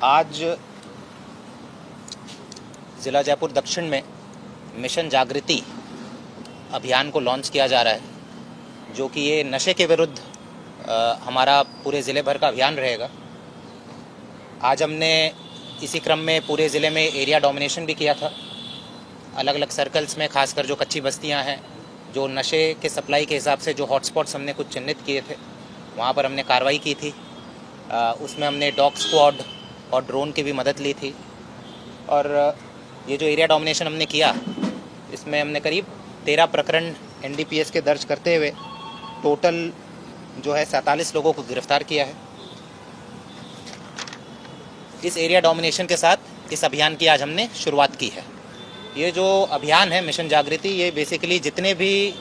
आज ज़िला जयपुर दक्षिण में मिशन जागृति अभियान को लॉन्च किया जा रहा है, जो कि ये नशे के विरुद्ध हमारा पूरे ज़िले भर का अभियान रहेगा। आज हमने इसी क्रम में पूरे ज़िले में एरिया डोमिनेशन भी किया था। अलग अलग सर्कल्स में, खासकर जो कच्ची बस्तियां हैं, जो नशे के सप्लाई के हिसाब से जो हॉटस्पॉट्स हमने कुछ चिन्हित किए थे, वहाँ पर हमने कार्रवाई की थी। उसमें हमने डॉग स्क्वाड और ड्रोन की भी मदद ली थी। और ये जो एरिया डोमिनेशन हमने किया, इसमें हमने करीब 13 प्रकरण NDPS के दर्ज करते हुए टोटल जो है 47 लोगों को गिरफ्तार किया है। इस एरिया डोमिनेशन के साथ इस अभियान की आज हमने शुरुआत की है। ये जो अभियान है मिशन जागृति, ये बेसिकली जितने भी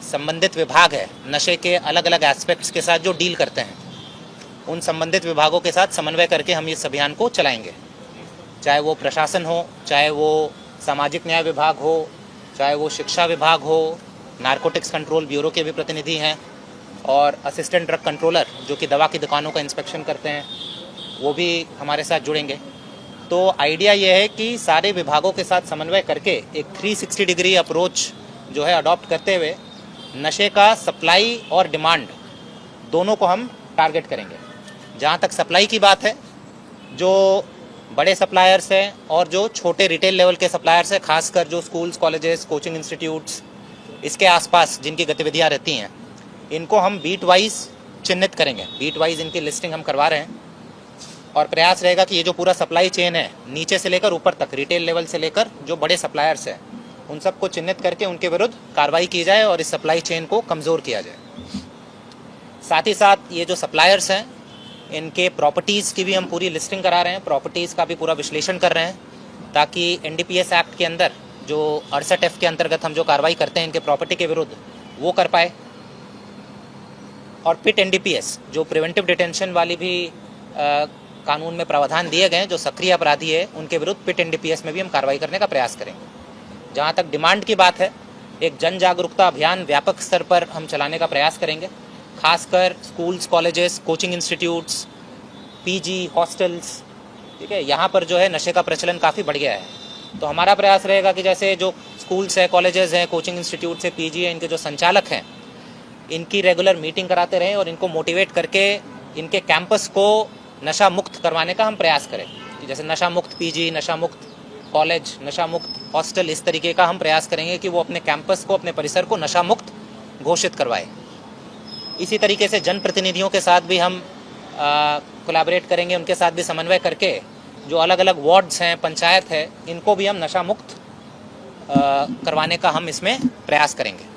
संबंधित विभाग है नशे के अलग अलग एस्पेक्ट्स के साथ जो डील करते हैं, उन संबंधित विभागों के साथ समन्वय करके हम इस अभियान को चलाएंगे। चाहे वो प्रशासन हो, चाहे वो सामाजिक न्याय विभाग हो, चाहे वो शिक्षा विभाग हो, नारकोटिक्स कंट्रोल ब्यूरो के भी प्रतिनिधि हैं, और असिस्टेंट ड्रग कंट्रोलर जो कि दवा की दुकानों का इंस्पेक्शन करते हैं, वो भी हमारे साथ जुड़ेंगे। तो आइडिया ये है कि सारे विभागों के साथ समन्वय करके एक 360 डिग्री अप्रोच जो है अडॉप्ट करते हुए नशे का सप्लाई और डिमांड दोनों को हम टारगेट करेंगे। जहाँ तक सप्लाई की बात है, जो बड़े सप्लायर्स हैं और जो छोटे रिटेल लेवल के सप्लायर्स हैं, खासकर जो स्कूल्स, कॉलेजेस, कोचिंग इंस्टीट्यूट्स, इसके आसपास जिनकी गतिविधियाँ रहती हैं, इनको हम बीट वाइज चिन्हित करेंगे। बीट वाइज इनकी लिस्टिंग हम करवा रहे हैं, और प्रयास रहेगा कि ये जो पूरा सप्लाई चेन है, नीचे से लेकर ऊपर तक, रिटेल लेवल से लेकर जो बड़े सप्लायर्स हैं, उन सबको चिन्हित करके उनके विरुद्ध कार्रवाई की जाए और इस सप्लाई चेन को कमज़ोर किया जाए। साथ ही साथ ये जो सप्लायर्स हैं, इनके प्रॉपर्टीज़ की भी हम पूरी लिस्टिंग करा रहे हैं, प्रॉपर्टीज़ का भी पूरा विश्लेषण कर रहे हैं, ताकि NDPS एक्ट के अंदर जो 68F के अंतर्गत हम जो कार्रवाई करते हैं इनके प्रॉपर्टी के विरुद्ध, वो कर पाए। और पिट NDPS जो प्रिवेंटिव डिटेंशन वाली भी कानून में प्रावधान दिए गए हैं, जो सक्रिय अपराधी है उनके विरुद्ध पिट NDPS में भी हम कार्रवाई करने का प्रयास करेंगे। जहाँ तक डिमांड की बात है, एक जन जागरूकता अभियान व्यापक स्तर पर हम चलाने का प्रयास करेंगे, खासकर schools, colleges, coaching institutes, PG, hostels, ठीक है, यहाँ पर जो है नशे का प्रचलन काफ़ी बढ़ गया है। तो हमारा प्रयास रहेगा कि जैसे जो स्कूल्स हैं, कॉलेजेस हैं, कोचिंग इंस्टीट्यूट्स है, PG है, इनके जो संचालक हैं, इनकी रेगुलर मीटिंग कराते रहें और इनको मोटिवेट करके इनके कैंपस को नशा मुक्त करवाने का हम प्रयास करें। जैसे नशा मुक्त PG, नशा मुक्त कॉलेज, नशा मुक्त हॉस्टल, इस तरीके का हम प्रयास करेंगे कि वो अपने कैंपस को, अपने परिसर को नशा मुक्त घोषित करवाए। इसी तरीके से जनप्रतिनिधियों के साथ भी हम कोलैबोरेट करेंगे, उनके साथ भी समन्वय करके जो अलग अलग वार्ड्स हैं, पंचायत है, इनको भी हम नशा मुक्त करवाने का हम इसमें प्रयास करेंगे।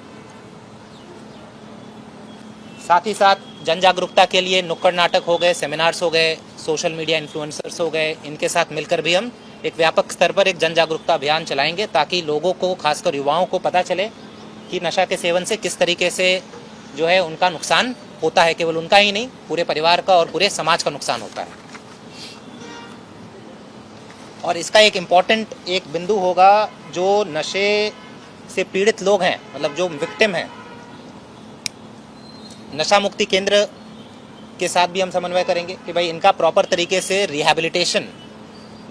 साथ ही साथ जन जागरूकता के लिए नुक्कड़ नाटक हो गए, सेमिनार्स हो गए, सोशल मीडिया इन्फ्लुएंसर्स हो गए, इनके साथ मिलकर भी हम एक व्यापक स्तर पर एक जन जागरूकता अभियान चलाएंगे, ताकि लोगों को, खासकर युवाओं को पता चले कि नशा के सेवन से किस तरीके से जो है उनका नुकसान होता है। केवल उनका ही नहीं, पूरे परिवार का और पूरे समाज का नुकसान होता है। और इसका एक इम्पॉर्टेंट एक बिंदु होगा, जो नशे से पीड़ित लोग हैं, मतलब जो विक्टिम हैं, नशा मुक्ति केंद्र के साथ भी हम समन्वय करेंगे कि भाई इनका प्रॉपर तरीके से रिहैबिलिटेशन,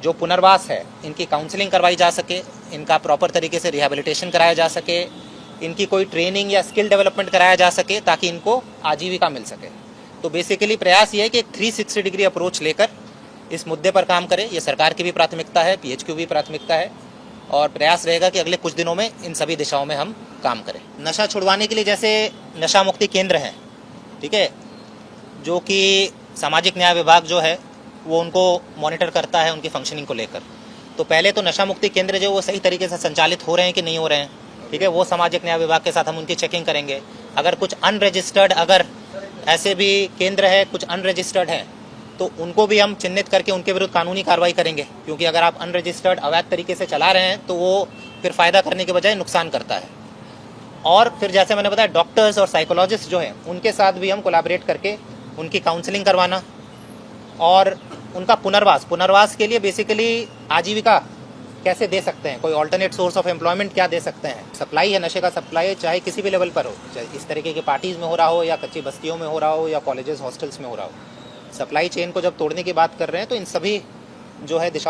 जो पुनर्वास है, इनकी काउंसलिंग करवाई जा सके, इनका प्रॉपर तरीके से रिहैबिलिटेशन कराया जा सके, इनकी कोई ट्रेनिंग या स्किल डेवलपमेंट कराया जा सके, ताकि इनको आजीविका मिल सके। तो बेसिकली प्रयास ये है कि एक 360 डिग्री अप्रोच लेकर इस मुद्दे पर काम करें। ये सरकार की भी प्राथमिकता है, PHQ भी प्राथमिकता है, और प्रयास रहेगा कि अगले कुछ दिनों में इन सभी दिशाओं में हम काम करें। नशा छुड़वाने के लिए जैसे नशा मुक्ति केंद्र हैं, ठीक है, जो कि सामाजिक न्याय विभाग जो है वो उनको मॉनिटर करता है उनकी फंक्शनिंग को लेकर। तो पहले तो नशा मुक्ति केंद्र जो वो सही तरीके से संचालित हो रहे हैं कि नहीं हो रहे हैं, ठीक है, वो सामाजिक न्याय विभाग के साथ हम उनकी चेकिंग करेंगे। अगर कुछ अनरजिस्टर्ड, अगर ऐसे भी केंद्र है कुछ अनरजिस्टर्ड हैं, तो उनको भी हम चिन्हित करके उनके विरुद्ध कानूनी कार्रवाई करेंगे, क्योंकि अगर आप अनरजिस्टर्ड, अवैध तरीके से चला रहे हैं तो वो फिर फ़ायदा करने के बजाय नुकसान करता है। और फिर जैसे मैंने बताया, डॉक्टर्स और साइकोलॉजिस्ट जो हैं, उनके साथ भी हम कोलैबोरेट करके उनकी काउंसलिंग करवाना और उनका पुनर्वास के लिए बेसिकली आजीविका कैसे दे सकते हैं, कोई ऑल्टरनेट सोर्स ऑफ एम्प्लॉयमेंट क्या दे सकते हैं। सप्लाई है, नशे का सप्लाई, चाहे किसी भी लेवल पर हो, चाहे इस तरीके की पार्टीज़ में हो रहा हो या कच्ची बस्तियों में हो रहा हो या कॉलेजेस हॉस्टल्स में हो रहा हो, सप्लाई चेन को जब तोड़ने की बात कर रहे हैं तो इन सभी जो है दिशा